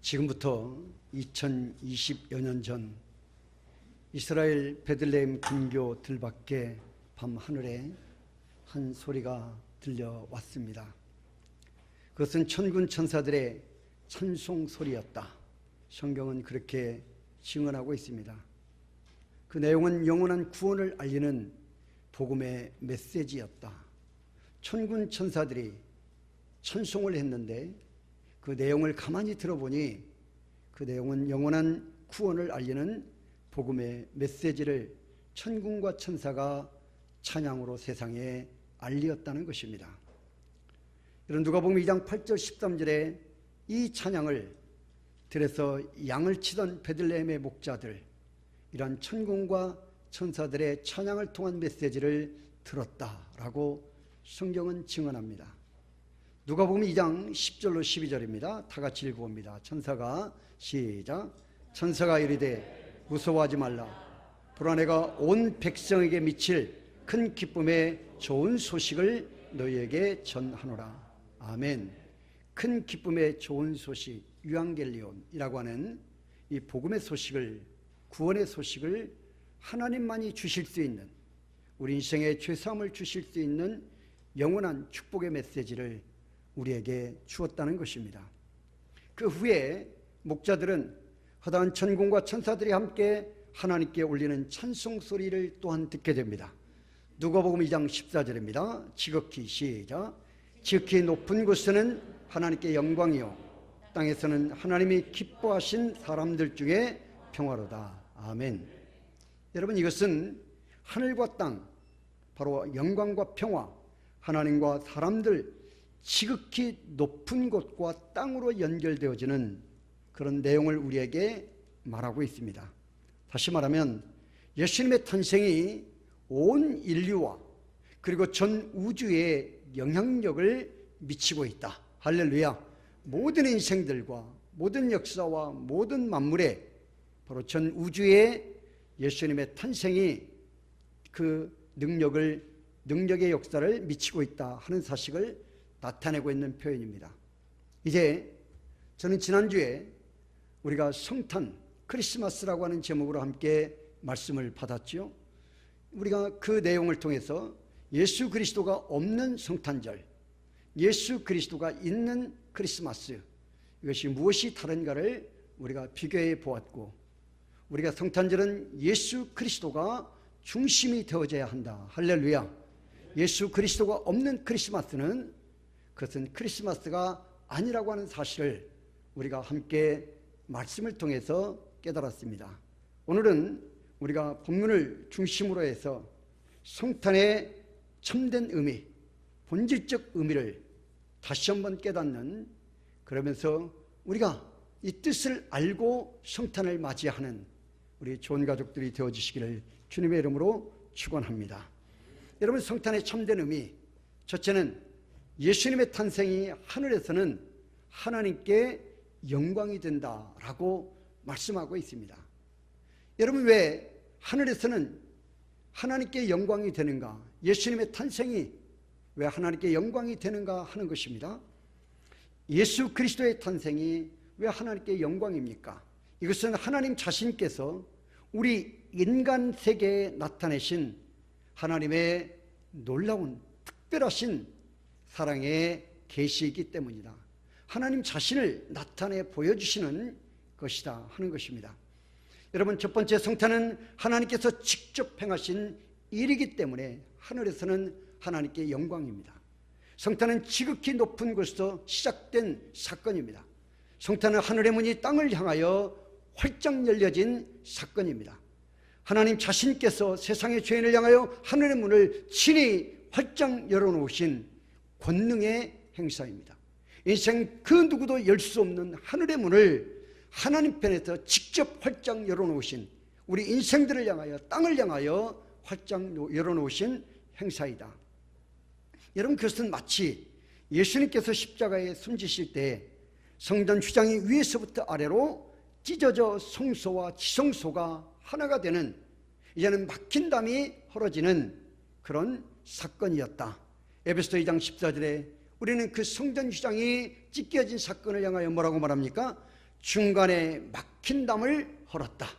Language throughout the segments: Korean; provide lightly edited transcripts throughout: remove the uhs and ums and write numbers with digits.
지금부터 2020여 년 전 이스라엘 베들레헴 근교 들밖에 밤하늘에 한 소리가 들려왔습니다. 그것은 천군 천사들의 찬송 소리였다. 성경은 그렇게 증언하고 있습니다. 그 내용은 영원한 구원을 알리는 복음의 메시지였다. 천군 천사들이 찬송을 했는데 그 내용을 가만히 들어보니 그 내용은 영원한 구원을 알리는 복음의 메시지를 천군과 천사가 찬양으로 세상에 알리었다는 것입니다. 이런 누가복음 2장 8절 13절에 이 찬양을 들에서 양을 치던 베들레헴의 목자들, 이러한 천군과 천사들의 찬양을 통한 메시지를 들었다라고 성경은 증언합니다. 누가복음 2장 10절로 12절입니다. 다 같이 읽어봅니다. 천사가 시작. 천사가 이르되 무서워하지 말라. 보라 내가 온 백성에게 미칠 큰 기쁨의 좋은 소식을 너희에게 전하노라. 아멘. 큰 기쁨의 좋은 소식, 유앙겔리온이라고 하는 이 복음의 소식을, 구원의 소식을 하나님만이 주실 수 있는, 우리 인생의 죄사함을 주실 수 있는 영원한 축복의 메시지를 우리에게 주었다는 것입니다. 그 후에 목자들은 허다한 천군과 천사들이 함께 하나님께 올리는 찬송 소리를 또한 듣게 됩니다. 누가복음 2장 14절입니다. 지극히 시작. 지극히 높은 곳에는 하나님께 영광이요 땅에서는 하나님이 기뻐하신 사람들 중에 평화로다. 아멘. 여러분, 이것은 하늘과 땅, 바로 영광과 평화, 하나님과 사람들, 지극히 높은 곳과 땅으로 연결되어지는 그런 내용을 우리에게 말하고 있습니다. 다시 말하면 예수님의 탄생이 온 인류와 그리고 전 우주에 영향력을 미치고 있다. 할렐루야. 모든 인생들과 모든 역사와 모든 만물에 바로 전 우주에 예수님의 탄생이 그 능력의 역사를 미치고 있다 하는 사실을 나타내고 있는 표현입니다. 이제 저는 지난주에 우리가 성탄, 크리스마스라고 하는 제목으로 함께 말씀을 받았죠. 우리가 그 내용을 통해서 예수 그리스도가 없는 성탄절, 예수 그리스도가 있는 크리스마스, 이것이 무엇이 다른가를 우리가 비교해 보았고, 우리가 성탄절은 예수 그리스도가 중심이 되어져야 한다. 할렐루야. 예수 그리스도가 없는 크리스마스는 그것은 크리스마스가 아니라고 하는 사실을 우리가 함께 말씀을 통해서 깨달았습니다. 오늘은 우리가 본문을 중심으로 해서 성탄의 참된 의미, 본질적 의미를 다시 한번 깨닫는, 그러면서 우리가 이 뜻을 알고 성탄을 맞이하는 우리 좋은 가족들이 되어주시기를 주님의 이름으로 축원합니다. 여러분, 성탄의 참된 의미, 첫째는 예수님의 탄생이 하늘에서는 하나님께 영광이 된다라고 말씀하고 있습니다. 여러분, 왜 하늘에서는 하나님께 영광이 되는가? 예수님의 탄생이 왜 하나님께 영광이 되는가 하는 것입니다. 예수 그리스도의 탄생이 왜 하나님께 영광입니까? 이것은 하나님 자신께서 우리 인간 세계에 나타내신 하나님의 놀라운 특별하신 사랑의 계시이기 때문이다. 하나님 자신을 나타내 보여주시는 것이다 하는 것입니다. 여러분, 첫 번째 성탄은 하나님께서 직접 행하신 일이기 때문에 하늘에서는 하나님께 영광입니다. 성탄은 지극히 높은 곳에서 시작된 사건입니다. 성탄은 하늘의 문이 땅을 향하여 활짝 열려진 사건입니다. 하나님 자신께서 세상의 죄인을 향하여 하늘의 문을 친히 활짝 열어놓으신 권능의 행사입니다. 인생 그 누구도 열 수 없는 하늘의 문을 하나님 편에서 직접 활짝 열어놓으신, 우리 인생들을 향하여, 땅을 향하여 활짝 열어놓으신 행사이다. 여러분, 그것은 마치 예수님께서 십자가에 숨지실 때 성전 휘장이 위에서부터 아래로 찢어져 성소와 지성소가 하나가 되는, 이제는 막힌 담이 헐어지는 그런 사건이었다. 에베소서 2장 14절에 우리는 그 성전 휘장이 찢겨진 사건을 향하여 뭐라고 말합니까? 중간에 막힌 담을 헐었다.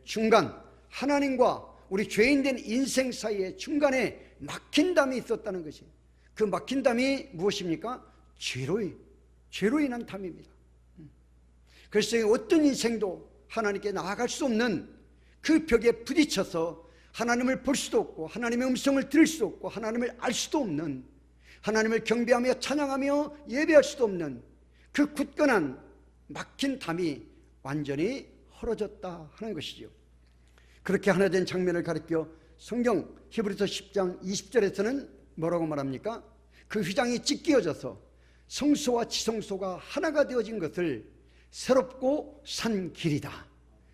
중간, 하나님과 우리 죄인된 인생 사이에 중간에 막힌 담이 있었다는 것이, 그 막힌 담이 무엇입니까? 죄로 인한 담입니다. 그래서 어떤 인생도 하나님께 나아갈 수 없는 그 벽에 부딪혀서 하나님을 볼 수도 없고 하나님의 음성을 들을 수도 없고 하나님을 알 수도 없는, 하나님을 경배하며 찬양하며 예배할 수도 없는 그 굳건한 막힌 담이 완전히 헐어졌다 하는 것이죠. 그렇게 하나 된 장면을 가리켜 성경 히브리서 10장 20절에서는 뭐라고 말합니까? 그 휘장이 찢겨져서 성소와 지성소가 하나가 되어진 것을 새롭고 산 길이다.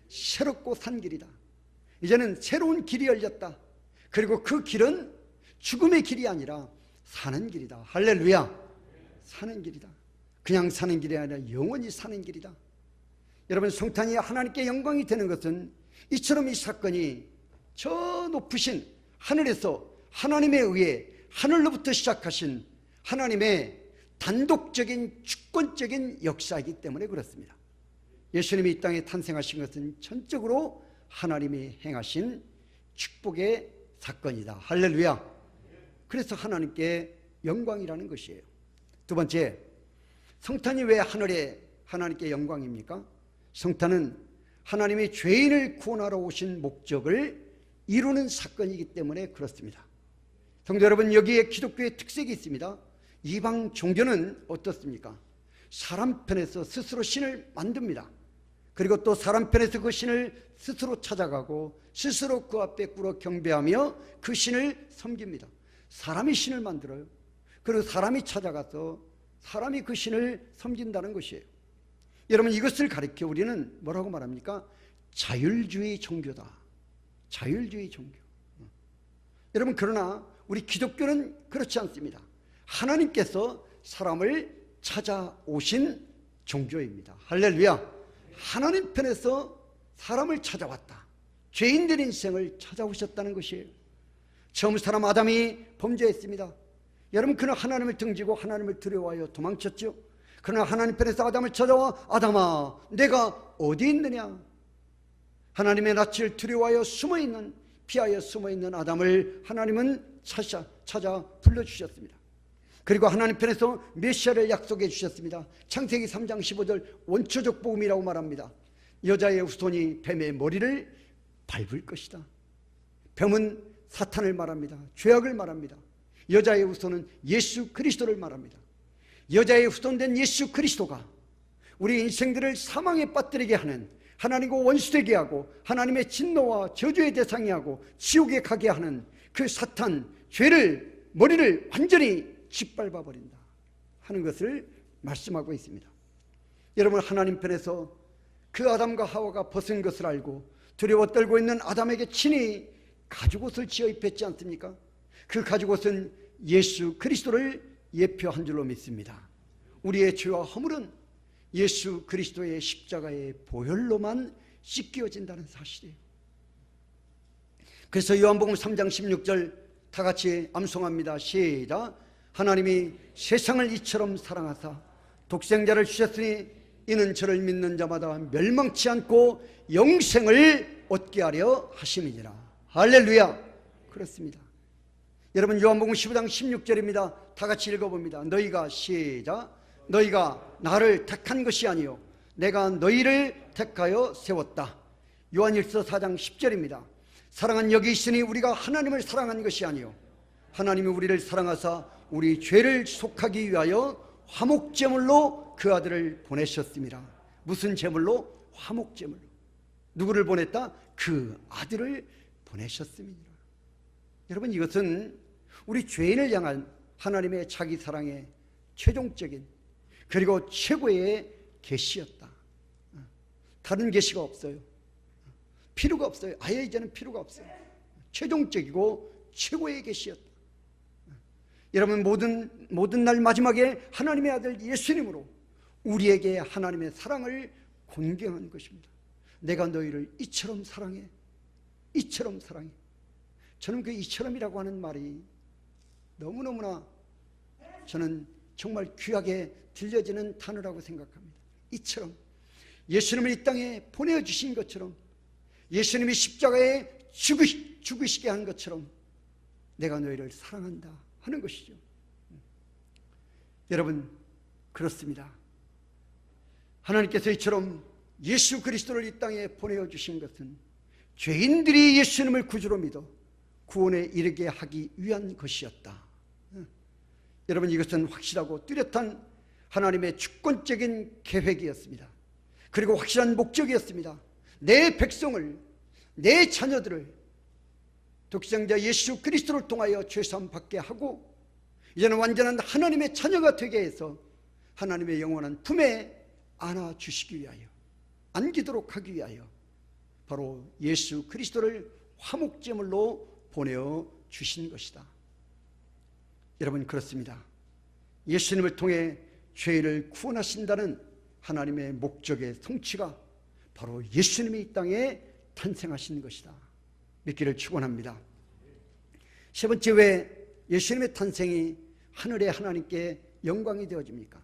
새롭고 산 길이다. 이제는 새로운 길이 열렸다. 그리고 그 길은 죽음의 길이 아니라 사는 길이다. 할렐루야. 사는 길이다. 그냥 사는 길이 아니라 영원히 사는 길이다. 여러분, 성탄이 하나님께 영광이 되는 것은 이처럼 이 사건이 저 높으신 하늘에서 하나님에 의해 하늘로부터 시작하신 하나님의 단독적인 주권적인 역사이기 때문에 그렇습니다. 예수님이 이 땅에 탄생하신 것은 전적으로 하나님이 행하신 축복의 사건이다. 할렐루야. 그래서 하나님께 영광이라는 것이에요. 두 번째, 성탄이 왜 하늘에 하나님께 영광입니까? 성탄은 하나님이 죄인을 구원하러 오신 목적을 이루는 사건이기 때문에 그렇습니다. 성도 여러분, 여기에 기독교의 특색이 있습니다. 이방 종교는 어떻습니까? 사람 편에서 스스로 신을 만듭니다. 그리고 또 사람 편에서 그 신을 스스로 찾아가고 스스로 그 앞에 꿇어 경배하며 그 신을 섬깁니다. 사람이 신을 만들어요. 그리고 사람이 찾아가서 사람이 그 신을 섬긴다는 것이에요. 여러분, 이것을 가리켜 우리는 뭐라고 말합니까? 자율주의 종교다. 자율주의 종교. 여러분, 그러나 우리 기독교는 그렇지 않습니다. 하나님께서 사람을 찾아오신 종교입니다. 할렐루야. 하나님 편에서 사람을 찾아왔다. 죄인된 인생을 찾아오셨다는 것이에요. 처음 사람 아담이 범죄했습니다. 여러분, 그는 하나님을 등지고 하나님을 두려워하여 도망쳤죠. 그러나 하나님 편에서 아담을 찾아와, 아담아, 내가 어디 있느냐? 하나님의 낯을 두려워하여 숨어있는, 피하여 숨어있는 아담을 하나님은 찾아 불러주셨습니다. 그리고 하나님 편에서 메시아를 약속해 주셨습니다. 창세기 3장 15절 원초적 복음이라고 말합니다. 여자의 후손이 뱀의 머리를 밟을 것이다. 뱀은 사탄을 말합니다. 죄악을 말합니다. 여자의 후손은 예수 그리스도를 말합니다. 여자의 후손된 예수 그리스도가 우리 인생들을 사망에 빠뜨리게 하는, 하나님과 원수되게 하고 하나님의 진노와 저주의 대상이 하고 지옥에 가게 하는 그 사탄, 죄를, 머리를 완전히 짓밟아 버린다 하는 것을 말씀하고 있습니다. 여러분, 하나님 편에서 그 아담과 하와가 벗은 것을 알고 두려워 떨고 있는 아담에게 친히 가죽옷을 지어 입혔지 않습니까? 그 가죽옷은 예수 그리스도를 예표한 줄로 믿습니다. 우리의 죄와 허물은 예수 그리스도의 십자가의 보혈로만 씻겨진다는 사실이에요. 그래서 요한복음 3장 16절 다 같이 암송합니다. 시작. 하나님이 세상을 이처럼 사랑하사 독생자를 주셨으니 이는 저를 믿는 자마다 멸망치 않고 영생을 얻게 하려 하심이니라. 할렐루야. 그렇습니다. 여러분, 요한복음 15장 16절입니다. 다 같이 읽어봅니다. 너희가 시작. 너희가 나를 택한 것이 아니요 내가 너희를 택하여 세웠다. 요한일서 4장 10절입니다. 사랑은 여기 있으니 우리가 하나님을 사랑한 것이 아니요 하나님이 우리를 사랑하사 우리 죄를 속하기 위하여 화목제물로 그 아들을 보내셨습니다. 무슨 제물로? 화목제물로. 누구를 보냈다? 그 아들을 보내셨습니다. 여러분, 이것은 우리 죄인을 향한 하나님의 자기 사랑의 최종적인 그리고 최고의 계시였다. 다른 계시가 없어요. 필요가 없어요. 아예 이제는 필요가 없어요. 최종적이고 최고의 계시였다. 여러분, 모든 날 마지막에 하나님의 아들 예수님으로 우리에게 하나님의 사랑을 공개한 것입니다. 내가 너희를 이처럼 사랑해. 이처럼 사랑해. 저는 그 이처럼이라고 하는 말이 너무너무나 저는 정말 귀하게 들려지는 단어라고 생각합니다. 이처럼. 예수님을 이 땅에 보내주신 것처럼, 예수님이 십자가에 죽으시게 한 것처럼 내가 너희를 사랑한다 하는 것이죠. 여러분, 그렇습니다. 하나님께서 이처럼 예수 그리스도를 이 땅에 보내주신 것은 죄인들이 예수님을 구주로 믿어 구원에 이르게 하기 위한 것이었다. 여러분, 이것은 확실하고 뚜렷한 하나님의 주권적인 계획이었습니다. 그리고 확실한 목적이었습니다. 내 백성을, 내 자녀들을 독생자 예수 그리스도를 통하여 죄사함 받게 하고 이제는 완전한 하나님의 자녀가 되게 해서 하나님의 영원한 품에 안아주시기 위하여, 안기도록 하기 위하여 바로 예수 그리스도를 화목제물로 보내어 주신 것이다. 여러분, 그렇습니다. 예수님을 통해 죄를 구원하신다는 하나님의 목적의 성취가 바로 예수님이 이 땅에 탄생하신 것이다. 믿기를 축원합니다. 세 번째, 왜 예수님의 탄생이 하늘의 하나님께 영광이 되어집니까?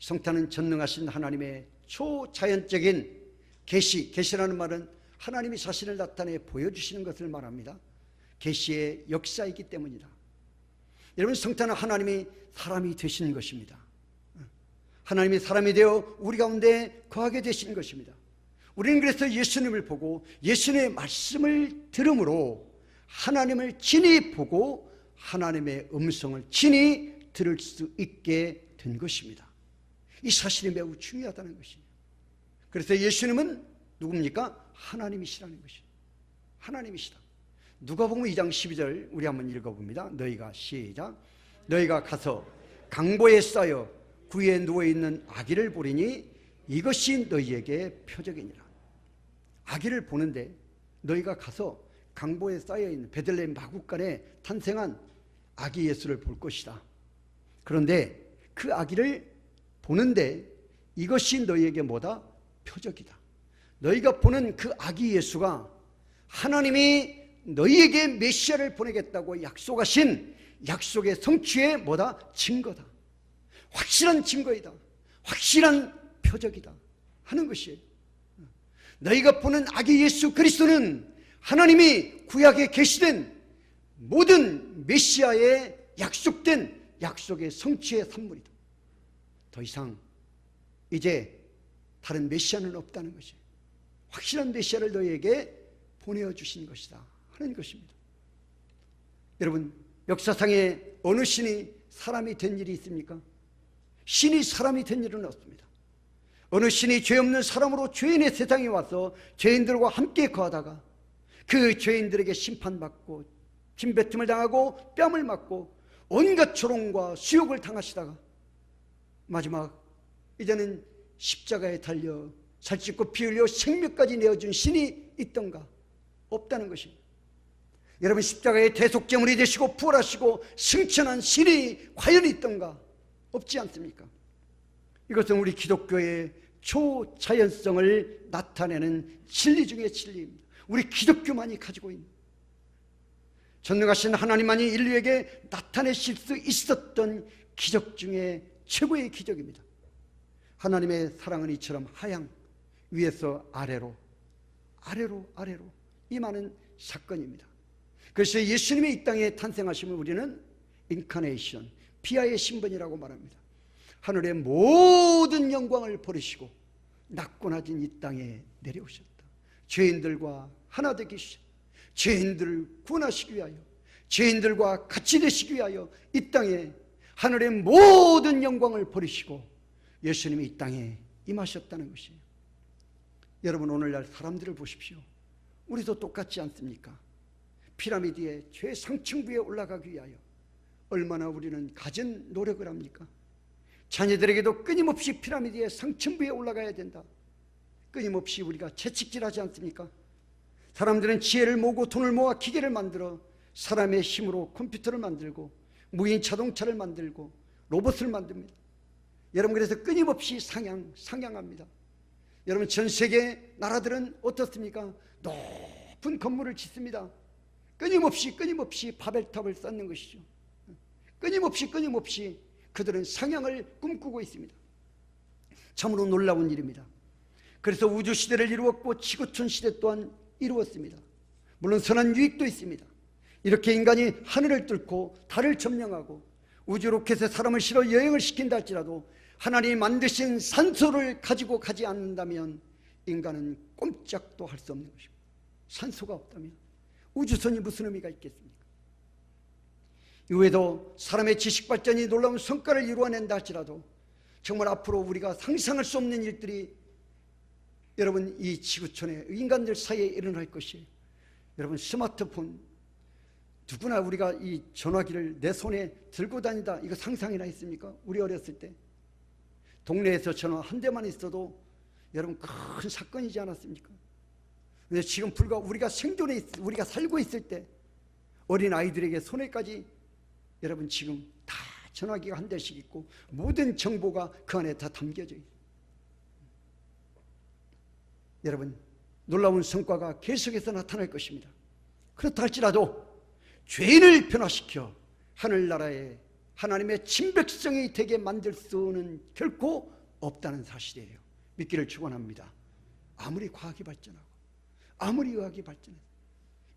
성탄은 전능하신 하나님의 초자연적인 계시라는 말은 하나님이 자신을 나타내 보여주시는 것을 말합니다. 계시의 역사이기 때문이다. 여러분, 성탄은 하나님이 사람이 되신 것입니다. 하나님이 사람이 되어 우리 가운데 거하게 되신 것입니다. 우리는 그래서 예수님을 보고 예수님의 말씀을 들음으로 하나님을 친히 보고 하나님의 음성을 친히 들을 수 있게 된 것입니다. 이 사실이 매우 중요하다는 것입니다. 그래서 예수님은 누굽니까? 하나님이시라는 것입니다. 하나님이시다. 누가복음 2장 12절 우리 한번 읽어봅니다. 시작. 너희가 가서 강보에 쌓여 구에 누워있는 아기를 보리니 이것이 너희에게 표적이니라. 아기를 보는데 너희가 가서 강보에 쌓여있는 베들레헴 마구간에 탄생한 아기 예수를 볼 것이다. 그런데 그 아기를 보는데 이것이 너희에게 뭐다? 표적이다. 너희가 보는 그 아기 예수가 하나님이 너희에게 메시아를 보내겠다고 약속하신 약속의 성취의 뭐다? 증거다. 확실한 증거이다. 확실한 표적이다 하는 것이에요. 너희가 보는 아기 예수 그리스도는 하나님이 구약에 계시된 모든 메시아의 약속된 약속의 성취의 산물이다. 더 이상 이제 다른 메시아는 없다는 것이에요. 확실한 메시아를 너희에게 보내어 주신 것이다 하는 것입니다. 여러분, 역사상에 어느 신이 사람이 된 일이 있습니까? 신이 사람이 된 일은 없습니다. 어느 신이 죄 없는 사람으로 죄인의 세상에 와서 죄인들과 함께 거하다가 그 죄인들에게 심판받고 침뱉음을 당하고 뺨을 맞고 온갖 조롱과 수욕을 당하시다가 마지막 이제는 십자가에 달려 살찌고 피 흘려 생명까지 내어준 신이 있던가? 없다는 것입니다. 여러분, 십자가의 대속제물이 되시고 부활하시고 승천한 신이 과연 있던가? 없지 않습니까? 이것은 우리 기독교의 초자연성을 나타내는 진리 중의 진리입니다. 우리 기독교만이 가지고 있는, 전능하신 하나님만이 인류에게 나타내실 수 있었던 기적 중에 최고의 기적입니다. 하나님의 사랑은 이처럼 하양 위에서 아래로 임하는 사건입니다. 그래서 예수님이 이 땅에 탄생하시면 우리는 인카네이션, 비하의 신분이라고 말합니다. 하늘의 모든 영광을 버리시고 낮고 낮은 이 땅에 내려오셨다. 죄인들과 하나 되기 위하여, 죄인들을 구원하시기 위하여, 죄인들과 같이 되시기 위하여 이 땅에 하늘의 모든 영광을 버리시고 예수님이 이 땅에 임하셨다는 것이에요. 여러분, 오늘날 사람들을 보십시오. 우리도 똑같지 않습니까? 피라미드의 최상층부에 올라가기 위하여 얼마나 우리는 갖은 노력을 합니까? 자녀들에게도 끊임없이 피라미드의 상층부에 올라가야 된다. 끊임없이 우리가 채찍질하지 않습니까? 사람들은 지혜를 모으고 돈을 모아 기계를 만들어 사람의 힘으로 컴퓨터를 만들고 무인 자동차를 만들고 로봇을 만듭니다. 여러분, 그래서 끊임없이 상향합니다. 여러분, 전 세계 나라들은 어떻습니까? 높은 건물을 짓습니다. 끊임없이 바벨탑을 쌓는 것이죠. 끊임없이 그들은 상향을 꿈꾸고 있습니다. 참으로 놀라운 일입니다. 그래서 우주시대를 이루었고 지구촌 시대 또한 이루었습니다. 물론 선한 유익도 있습니다. 이렇게 인간이 하늘을 뚫고 달을 점령하고 우주 로켓에 사람을 실어 여행을 시킨다 할지라도 하나님이 만드신 산소를 가지고 가지 않는다면 인간은 꼼짝도 할 수 없는 것입니다. 산소가 없다면 우주선이 무슨 의미가 있겠습니까? 이외에도 사람의 지식 발전이 놀라운 성과를 이루어낸다 할지라도 정말 앞으로 우리가 상상할 수 없는 일들이 여러분 이 지구촌의 인간들 사이에 일어날 것이에요. 여러분 스마트폰, 누구나 우리가 이 전화기를 내 손에 들고 다니다 이거 상상이나 했습니까? 우리 어렸을 때 동네에서 전화 한 대만 있어도 여러분 큰 사건이지 않았습니까? 근데 지금 불과 우리가 생존에 우리가 살고 있을 때 어린 아이들에게 손에까지 여러분 지금 다 전화기가 한 대씩 있고 모든 정보가 그 안에 다 담겨져 있어요. 여러분 놀라운 성과가 계속해서 나타날 것입니다. 그렇다 할지라도 죄인을 변화시켜 하늘나라에 하나님의 친백성이 되게 만들 수는 결코 없다는 사실이에요. 믿기를 축원합니다. 아무리 과학이 발전하고 아무리 의학이 발전해서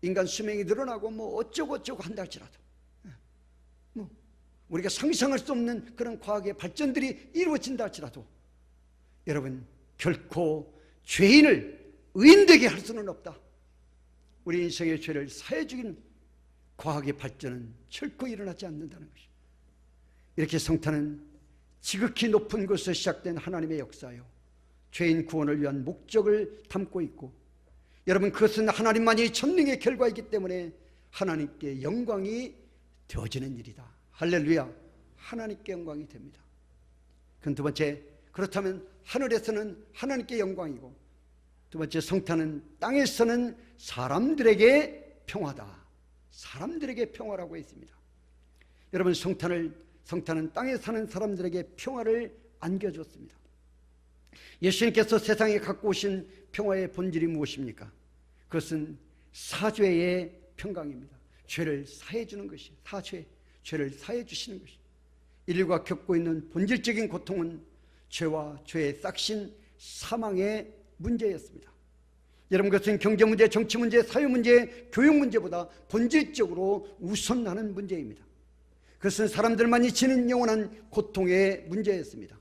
인간 수명이 늘어나고 뭐 어쩌고 한다 할지라도 우리가 상상할 수 없는 그런 과학의 발전들이 이루어진다 할지라도 여러분 결코 죄인을 의인되게 할 수는 없다. 우리 인생의 죄를 사해 주긴 과학의 발전은 결코 일어나지 않는다는 것입니다. 이렇게 성탄은 지극히 높은 곳에서 시작된 하나님의 역사요 죄인 구원을 위한 목적을 담고 있고 여러분 그것은 하나님만이 전능의 결과이기 때문에 하나님께 영광이 되어지는 일이다. 할렐루야. 하나님께 영광이 됩니다. 그럼 두 번째, 그렇다면 하늘에서는 하나님께 영광이고 두 번째 성탄은 땅에서는 사람들에게 평화다. 사람들에게 평화라고 했습니다. 여러분 성탄은 땅에 사는 사람들에게 평화를 안겨줬습니다. 예수님께서 세상에 갖고 오신 평화의 본질이 무엇입니까? 그것은 사죄의 평강입니다. 죄를 사해 주는 것이 죄를 사해 주시는 것이 인류가 겪고 있는 본질적인 고통은 죄와 죄의 싹신 사망의 문제였습니다. 여러분 그것은 경제 문제, 정치 문제, 사회 문제, 교육 문제보다 본질적으로 우선하는 문제입니다. 그것은 사람들만이 지는 영원한 고통의 문제였습니다.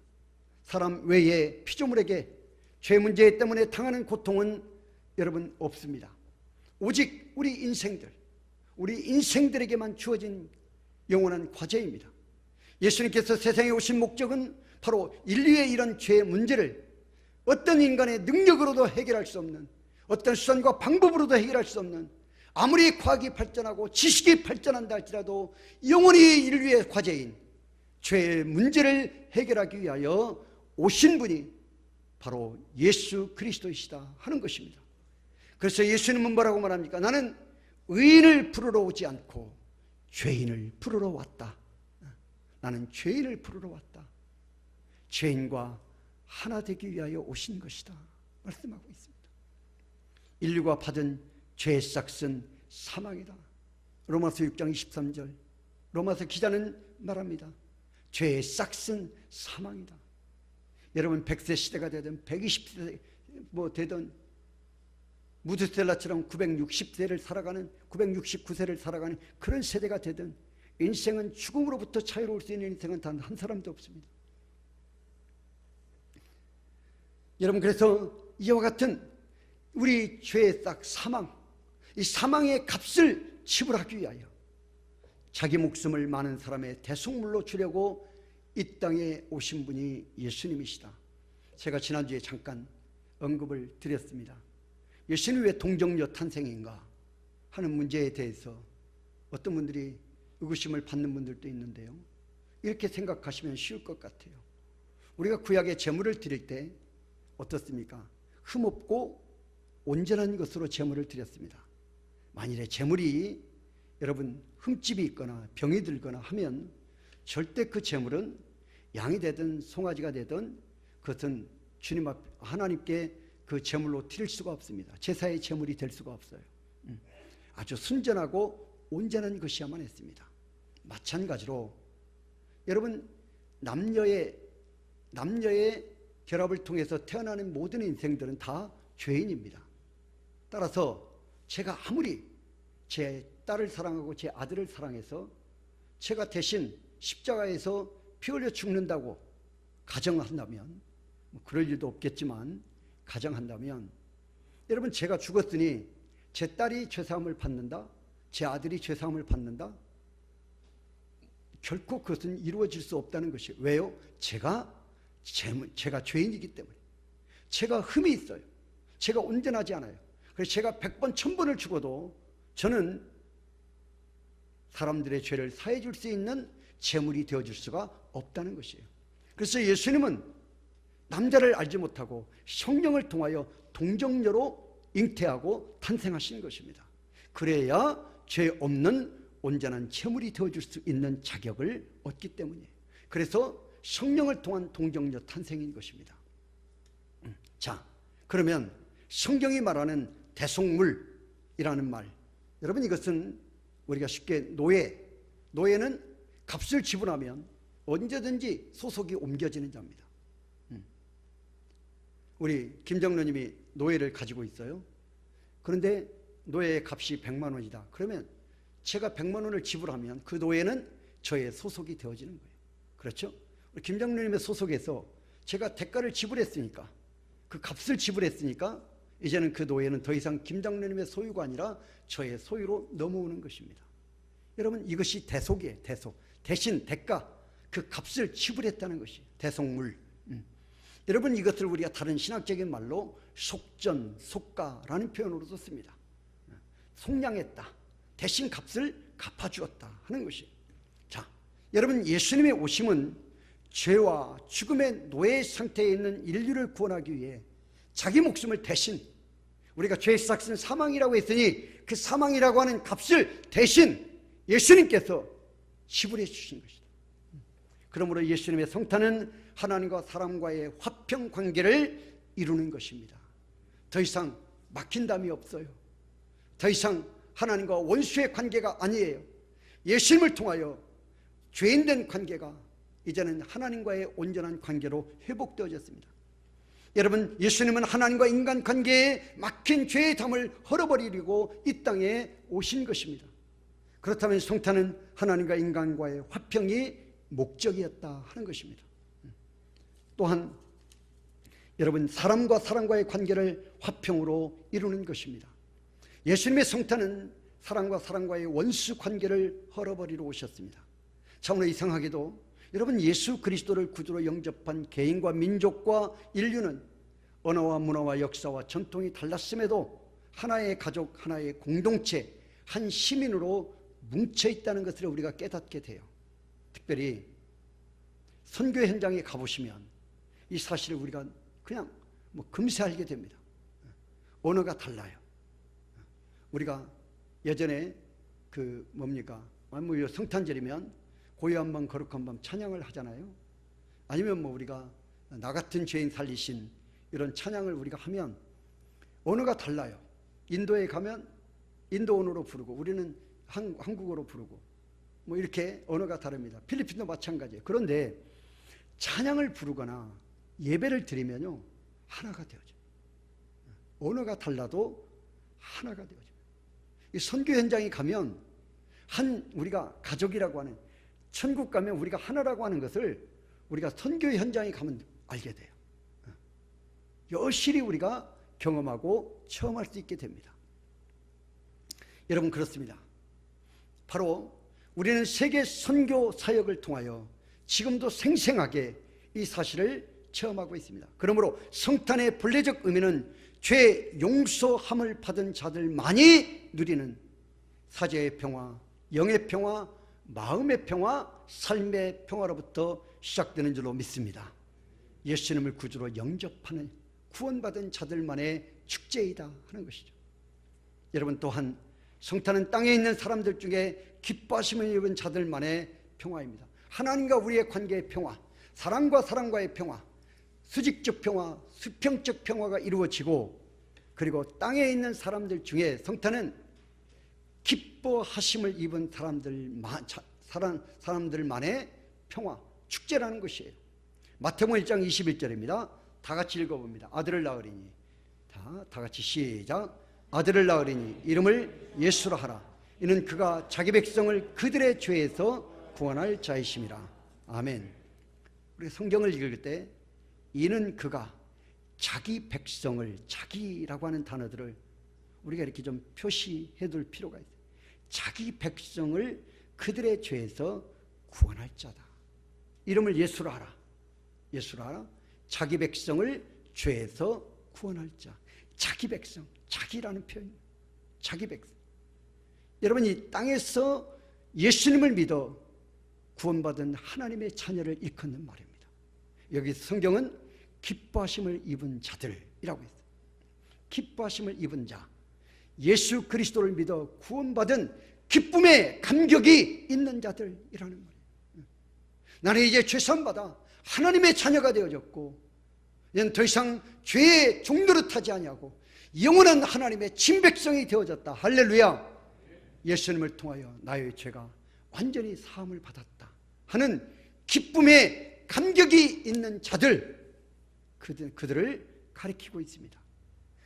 사람 외에 피조물에게 죄 문제 때문에 당하는 고통은 여러분 없습니다. 오직 우리 인생들에게만 주어진 영원한 과제입니다. 예수님께서 세상에 오신 목적은 바로 인류의 이런 죄의 문제를 어떤 인간의 능력으로도 해결할 수 없는, 어떤 수단과 방법으로도 해결할 수 없는, 아무리 과학이 발전하고 지식이 발전한다 할지라도 영원히 인류의 과제인 죄의 문제를 해결하기 위하여 오신 분이 바로 예수 그리스도이시다 하는 것입니다. 그래서 예수님은 뭐라고 말합니까? 나는 의인을 부르러 오지 않고 죄인을 부르러 왔다. 나는 죄인을 부르러 왔다. 죄인과 하나 되기 위하여 오신 것이다 말씀하고 있습니다. 인류가 받은 죄의 싹은 사망이다. 로마서 6장 23절 로마서 기자는 말합니다. 죄의 싹은 사망이다. 여러분 100세 시대가 되든 120세 되든 무드셀라처럼 969세를 살아가는 그런 세대가 되든 인생은 죽음으로부터 자유로울 수 있는 인생은 단 한 사람도 없습니다. 여러분 그래서 이와 같은 우리 죄의 싹 사망, 이 사망의 값을 지불하기 위하여 자기 목숨을 많은 사람의 대속물로 주려고 이 땅에 오신 분이 예수님이시다. 제가 지난주에 잠깐 언급을 드렸습니다. 예수님이 왜 동정녀 탄생인가 하는 문제에 대해서 어떤 분들이 의구심을 받는 분들도 있는데요. 이렇게 생각하시면 쉬울 것 같아요. 우리가 구약의 제물을 드릴 때 어떻습니까? 흠없고 온전한 것으로 제물을 드렸습니다. 만일에 제물이 여러분 흠집이 있거나 병이 들거나 하면 절대 그 제물은 양이 되든 송아지가 되든 그것은 주님 앞 하나님께 그 제물로 드릴 수가 없습니다. 제사의 제물이 될 수가 없어요. 아주 순전하고 온전한 것이야만 했습니다. 마찬가지로 여러분 남녀의 결합을 통해서 태어나는 모든 인생들은 다 죄인입니다. 따라서 제가 아무리 제 딸을 사랑하고 제 아들을 사랑해서 제가 대신 십자가에서 피 흘려 죽는다고 가정한다면, 그럴 일도 없겠지만 가정한다면, 여러분, 제가 죽었으니 제 딸이 죄사함을 받는다, 제 아들이 죄사함을 받는다? 결코 그것은 이루어질 수 없다는 것이에요. 왜요? 제가 죄인이기 때문에. 제가 흠이 있어요. 제가 온전하지 않아요. 그래서 제가 100번 1000번을 죽어도 저는 사람들의 죄를 사해 줄 수 있는 제물이 되어줄 수가 없다는 것이에요. 그래서 예수님은 남자를 알지 못하고 성령을 통하여 동정녀로 잉태하고 탄생하신 것입니다. 그래야 죄 없는 온전한 제물이 되어줄 수 있는 자격을 얻기 때문이에요. 그래서 성령을 통한 동정녀 탄생인 것입니다. 자, 그러면 성경이 말하는 대속물이라는 말, 여러분, 이것은 우리가 쉽게 노예는 값을 지불하면 언제든지 소속이 옮겨지는 자입니다. 우리 김정로님이 노예를 가지고 있어요. 그런데 노예의 값이 100만 원이다. 그러면 제가 100만 원을 지불하면 그 노예는 저의 소속이 되어지는 거예요. 그렇죠? 우리 김정로님의 소속에서 제가 대가를 지불했으니까, 그 값을 지불했으니까 이제는 그 노예는 더 이상 김정로님의 소유가 아니라 저의 소유로 넘어오는 것입니다. 여러분, 이것이 대속이에요. 대속. 대신 대가, 그 값을 지불했다는 것이 대속물. 여러분, 이것을 우리가 다른 신학적인 말로 속전, 속가라는 표현으로도 씁니다. 속량했다, 대신 값을 갚아주었다 하는 것이. 자, 여러분, 예수님의 오심은 죄와 죽음의 노예 상태에 있는 인류를 구원하기 위해 자기 목숨을 대신, 우리가 죄의 삭은 사망이라고 했으니 그 사망이라고 하는 값을 대신 예수님께서 지불해 주신 것이다. 그러므로 예수님의 성탄은 하나님과 사람과의 화평 관계를 이루는 것입니다. 더 이상 막힌 담이 없어요. 더 이상 하나님과 원수의 관계가 아니에요. 예수님을 통하여 죄인된 관계가 이제는 하나님과의 온전한 관계로 회복되어졌습니다. 여러분, 예수님은 하나님과 인간 관계에 막힌 죄의 담을 헐어버리려고 이 땅에 오신 것입니다. 그렇다면 성탄은 하나님과 인간과의 화평이 목적이었다 하는 것입니다. 또한 여러분, 사람과 사람과의 관계를 화평으로 이루는 것입니다. 예수님의 성탄은 사람과 사람과의 원수 관계를 헐어버리러 오셨습니다. 참으로 이상하게도 여러분, 예수 그리스도를 구주로 영접한 개인과 민족과 인류는 언어와 문화와 역사와 전통이 달랐음에도 하나의 가족, 하나의 공동체, 한 시민으로 뭉쳐 있다는 것을 우리가 깨닫게 돼요. 특별히 선교 현장에 가보시면 이 사실을 우리가 그냥 금세 알게 됩니다. 언어가 달라요. 우리가 예전에 성탄절이면 고요한 밤 거룩한 밤 찬양을 하잖아요. 아니면 우리가 나 같은 죄인 살리신 이런 찬양을 우리가 하면 언어가 달라요. 인도에 가면 인도 언어로 부르고 우리는 한국어로 부르고 이렇게 언어가 다릅니다. 필리핀도 마찬가지예요. 그런데 찬양을 부르거나 예배를 드리면요, 하나가 되어져요. 언어가 달라도 하나가 되어져요. 이 선교 현장에 가면 우리가 가족이라고 하는, 천국 가면 우리가 하나라고 하는 것을 우리가 선교 현장에 가면 알게 돼요. 여실히 우리가 경험하고 체험할 수 있게 됩니다. 여러분, 그렇습니다. 바로 우리는 세계 선교 사역을 통하여 지금도 생생하게 이 사실을 체험하고 있습니다. 그러므로 성탄의 본래적 의미는 죄 용서함을 받은 자들만이 누리는 사제의 평화, 영의 평화, 마음의 평화, 삶의 평화로부터 시작되는 줄로 믿습니다. 예수님을 구주로 영접하는 구원받은 자들만의 축제이다 하는 것이죠. 여러분, 또한 성탄은 땅에 있는 사람들 중에 기뻐하심을 입은 자들만의 평화입니다. 하나님과 우리의 관계의 평화, 사람과 사람과의 평화, 수직적 평화, 수평적 평화가 이루어지고, 그리고 땅에 있는 사람들 중에 성탄은 기뻐하심을 입은 사람들만의 평화, 축제라는 것이에요. 마태복음 1장 21절입니다. 다 같이 읽어봅니다. 아들을 낳으리니. 다 같이 시작. 아들을 낳으리니 이름을 예수라 하라. 이는 그가 자기 백성을 그들의 죄에서 구원할 자이심이라. 아멘. 우리 성경을 읽을 때 이는 그가 자기 백성을, 자기라고 하는 단어들을 우리가 이렇게 좀 표시해 둘 필요가 있어요. 자기 백성을 그들의 죄에서 구원할 자다. 이름을 예수라 하라. 예수라 하라. 자기 백성을 죄에서 구원할 자. 자기 백성, 자기라는 표현. 자기 백성. 여러분, 이 땅에서 예수님을 믿어 구원받은 하나님의 자녀를 일컫는 말입니다. 여기 성경은 기뻐하심을 입은 자들이라고 했어요. 기뻐하심을 입은 자, 예수 그리스도를 믿어 구원받은 기쁨의 감격이 있는 자들이라는 말이에요. 나는 이제 죄사함받아 하나님의 자녀가 되어졌고 이제는 더 이상 죄의 종노릇하지 아니하고 영원한 하나님의 친백성이 되어졌다. 할렐루야. 예수님을 통하여 나의 죄가 완전히 사함을 받았다 하는 기쁨의 감격이 있는 자들, 그들을 가리키고 있습니다.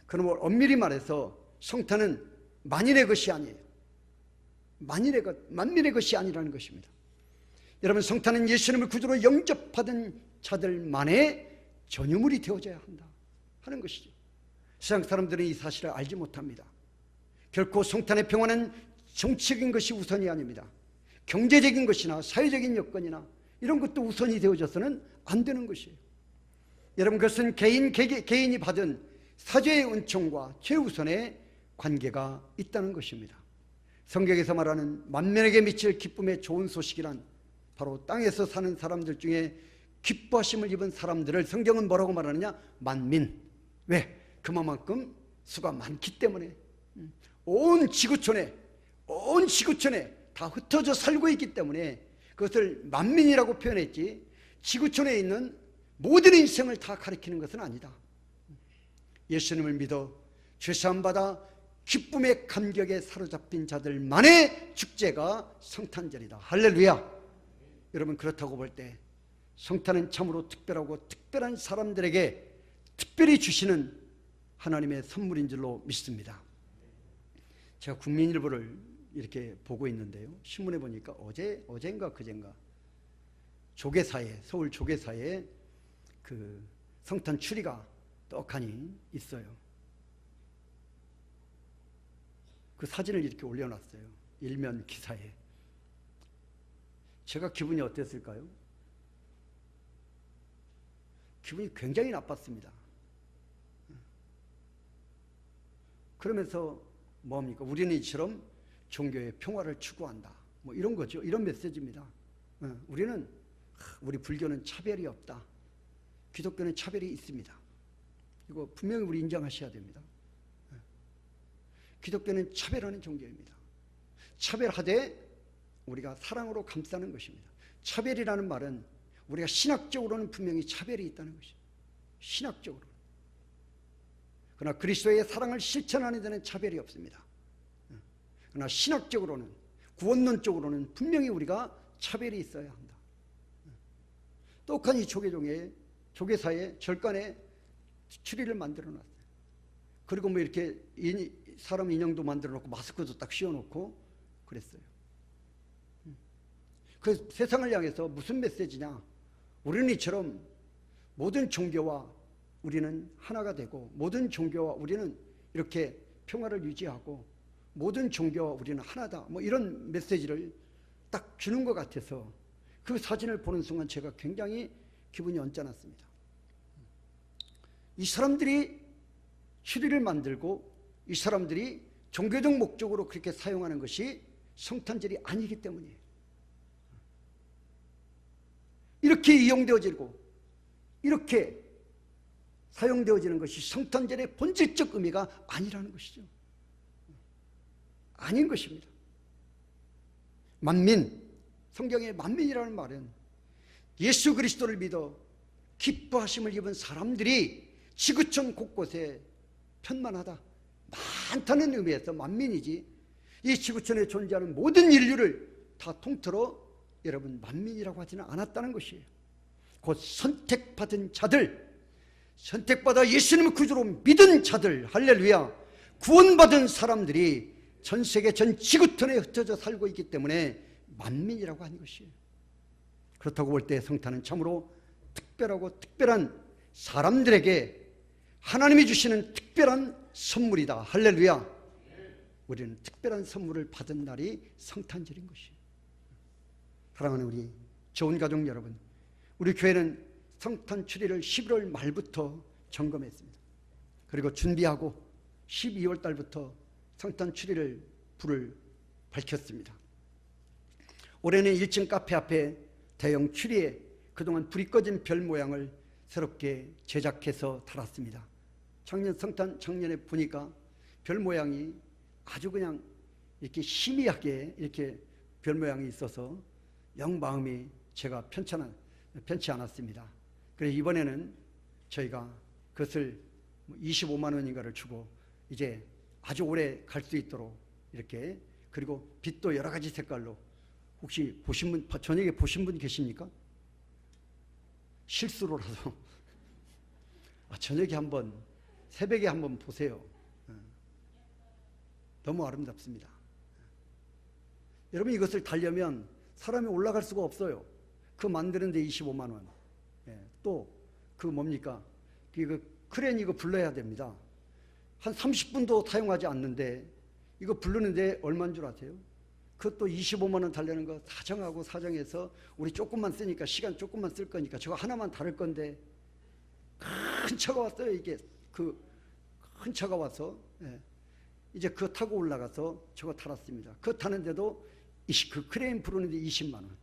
그러므로 엄밀히 말해서 성탄은 만인의 것이 아니에요. 만민의 것이 아니라는 것입니다. 여러분, 성탄은 예수님을 구주로 영접받은 자들만의 전유물이 되어져야 한다 하는 것이죠. 세상 사람들은 이 사실을 알지 못합니다. 결코 성탄의 평화는 정치적인 것이 우선이 아닙니다. 경제적인 것이나 사회적인 여건이나 이런 것도 우선이 되어져서는 안 되는 것이에요. 여러분, 그것은 개인이 받은 사죄의 은총과 최우선의 관계가 있다는 것입니다. 성경에서 말하는 만민에게 미칠 기쁨의 좋은 소식이란 바로 땅에서 사는 사람들 중에 기뻐하심을 입은 사람들을 성경은 뭐라고 말하느냐? 만민. 왜? 그만큼 수가 많기 때문에 온 지구촌에 다 흩어져 살고 있기 때문에 그것을 만민이라고 표현했지, 지구촌에 있는 모든 인생을 다 가리키는 것은 아니다. 예수님을 믿어 죄사함 받아 기쁨의 감격에 사로잡힌 자들만의 축제가 성탄절이다. 할렐루야. 여러분, 그렇다고 볼 때 성탄은 참으로 특별하고 특별한 사람들에게 특별히 주시는 하나님의 선물인 줄로 믿습니다. 제가 국민일보를 이렇게 보고 있는데요, 신문에 보니까 어젠가 그젠가 조계사에, 서울 조계사에 그 성탄 추리가 떡하니 있어요. 그 사진을 이렇게 올려놨어요. 일면 기사에. 제가 기분이 어땠을까요? 기분이 굉장히 나빴습니다. 그러면서 뭡니까? 우리는 이처럼 종교의 평화를 추구한다, 뭐 이런 거죠. 이런 메시지입니다. 우리 불교는 차별이 없다, 기독교는 차별이 있습니다. 이거 분명히 우리 인정하셔야 됩니다. 기독교는 차별하는 종교입니다. 차별하되 우리가 사랑으로 감싸는 것입니다. 차별이라는 말은 우리가 신학적으로는 분명히 차별이 있다는 것이죠. 신학적으로. 그러나 그리스도의 사랑을 실천하는 데는 차별이 없습니다. 그러나 신학적으로는, 구원론적으로는 분명히 우리가 차별이 있어야 한다. 똑같이 조계사에 절간에 추리를 만들어 놨어요. 그리고 뭐 이렇게 사람 인형도 만들어 놓고 마스크도 딱 씌워놓고 그랬어요. 그 세상을 향해서 무슨 메시지냐? 우리는 이처럼 모든 종교와 우리는 하나가 되고, 모든 종교와 우리는 이렇게 평화를 유지하고, 모든 종교와 우리는 하나다, 뭐 이런 메시지를 딱 주는 것 같아서 그 사진을 보는 순간 제가 굉장히 기분이 언짢았습니다. 이 사람들이 추리를 만들고 이 사람들이 종교적 목적으로 그렇게 사용하는 것이 성탄절이 아니기 때문이에요. 이렇게 이용되어지고 이렇게 사용되어지는 것이 성탄절의 본질적 의미가 아니라는 것이죠. 아닌 것입니다. 만민, 성경의 만민이라는 말은 예수 그리스도를 믿어 기뻐하심을 입은 사람들이 지구촌 곳곳에 편만하다, 많다는 의미에서 만민이지, 이 지구촌에 존재하는 모든 인류를 다 통틀어 여러분 만민이라고 하지는 않았다는 것이에요. 곧 선택받은 자들, 선택받아 예수님을 구주로 믿은 자들, 할렐루야, 구원받은 사람들이 전 세계 전 지구촌에 흩어져 살고 있기 때문에 만민이라고 하는 것이에요. 그렇다고 볼 때 성탄은 참으로 특별하고 특별한 사람들에게 하나님이 주시는 특별한 선물이다. 할렐루야. 우리는 특별한 선물을 받은 날이 성탄절인 것이에요. 사랑하는 우리 좋은 가족 여러분, 우리 교회는 성탄 추리를 11월 말부터 점검했습니다. 그리고 준비하고 12월 달부터 성탄 추리를 불을 밝혔습니다. 올해는 1층 카페 앞에 대형 추리에 그동안 불이 꺼진 별 모양을 새롭게 제작해서 달았습니다. 작년 성탄 작년에 보니까 별 모양이 아주 그냥 이렇게 희미하게 이렇게 별 모양이 있어서 영 마음이 제가 편치 않았습니다. 그래서 이번에는 저희가 그것을 25만 원인가를 주고 이제 아주 오래 갈 수 있도록 이렇게, 그리고 빛도 여러 가지 색깔로, 혹시 보신 분, 저녁에 보신 분 계십니까? 실수로라도 저녁에 한번, 새벽에 한번 보세요. 너무 아름답습니다. 여러분, 이것을 달려면 사람이 올라갈 수가 없어요. 그거 만드는데 25만 원. 또 그 뭡니까? 그 크레인 이거 불러야 됩니다. 한 30분도 사용하지 않는데 이거 부르는데 얼마인 줄 아세요? 그것도 25만 원 달려는 거 사정하고 사정해서 우리 조금만 쓰니까, 시간 조금만 쓸 거니까 저거 하나만 다룰 건데, 큰 차가 왔어요. 이게 그 큰 차가 와서 이제 그거 타고 올라가서 저거 달았습니다. 그거 타는데도 그 크레인 부르는데 20만 원.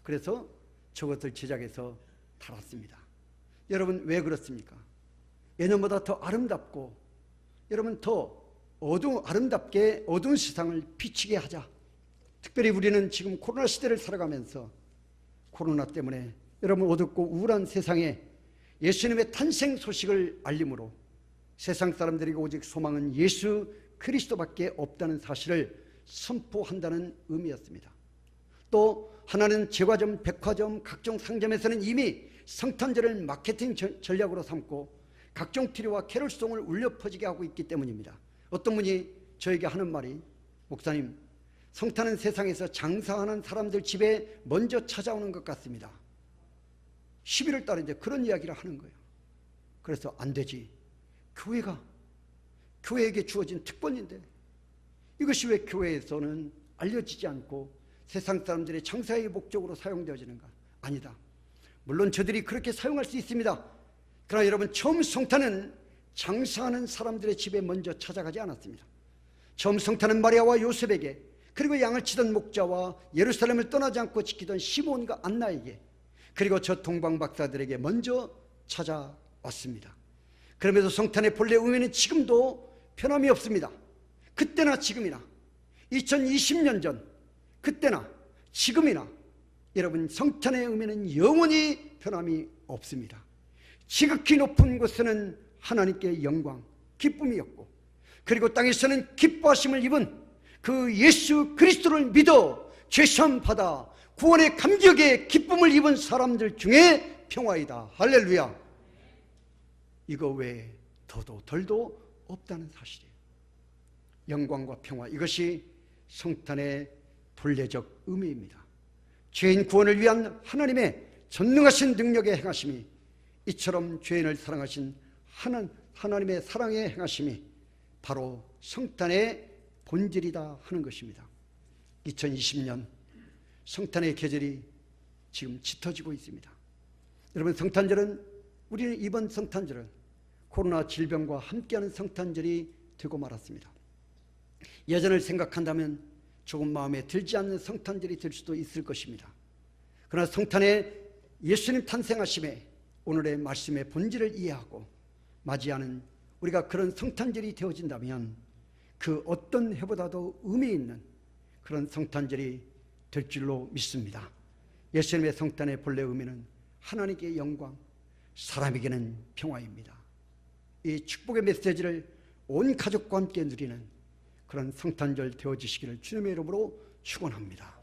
그래서 저것을 제작해서 달았습니다. 여러분, 왜 그렇습니까? 예년보다 더 아름답고, 여러분, 더 아름답게 어두운 세상을 비치게 하자. 특별히 우리는 지금 코로나 시대를 살아가면서 코로나 때문에 여러분 어둡고 우울한 세상에 예수님의 탄생 소식을 알림으로 세상 사람들에게 오직 소망은 예수 그리스도밖에 없다는 사실을 선포한다는 의미였습니다. 또 하나는 제과점, 백화점, 각종 상점에서는 이미 성탄절을 마케팅 전략으로 삼고 각종 티리와 캐롤송을 울려 퍼지게 하고 있기 때문입니다. 어떤 분이 저에게 하는 말이, 목사님, 성탄은 세상에서 장사하는 사람들 집에 먼저 찾아오는 것 같습니다. 11월 달에 이제 그런 이야기를 하는 거예요. 그래서 안 되지. 교회에게 주어진 특권인데 이것이 왜 교회에서는 알려지지 않고 세상 사람들의 장사의 목적으로 사용되어지는가? 아니다. 물론 저들이 그렇게 사용할 수 있습니다. 그러나 여러분, 처음 성탄은 장사하는 사람들의 집에 먼저 찾아가지 않았습니다. 처음 성탄은 마리아와 요셉에게, 그리고 양을 치던 목자와 예루살렘을 떠나지 않고 지키던 시몬과 안나에게, 그리고 저 동방 박사들에게 먼저 찾아왔습니다. 그러면서 성탄의 본래 의미는 지금도 변함이 없습니다. 그때나 지금이나 2020년 전, 그때나 지금이나 여러분, 성탄의 의미는 영원히 변함이 없습니다. 지극히 높은 곳에는 하나님께 영광, 기쁨이었고, 그리고 땅에서는 기뻐하심을 입은 그 예수 그리스도를 믿어 죄사함 받아 구원의 감격에 기쁨을 입은 사람들 중에 평화이다. 할렐루야. 이거 외에 더도 덜도 없다는 사실이에요. 영광과 평화, 이것이 성탄의 본래적 의미입니다. 죄인 구원을 위한 하나님의 전능하신 능력의 행하심이, 이처럼 죄인을 사랑하신 하나님의 사랑의 행하심이 바로 성탄의 본질이다 하는 것입니다. 2020년 성탄의 계절이 지금 짙어지고 있습니다. 여러분, 성탄절은, 우리는 이번 성탄절은 코로나 질병과 함께하는 성탄절이 되고 말았습니다. 예전을 생각한다면 조금 마음에 들지 않는 성탄절이 될 수도 있을 것입니다. 그러나 성탄의 예수님 탄생하심에 오늘의 말씀의 본질을 이해하고 맞이하는 우리가 그런 성탄절이 되어진다면 그 어떤 해보다도 의미 있는 그런 성탄절이 될 줄로 믿습니다. 예수님의 성탄의 본래 의미는 하나님께 영광, 사람에게는 평화입니다. 이 축복의 메시지를 온 가족과 함께 누리는 그런 성탄절 되어지시기를 주님의 이름으로 축원합니다.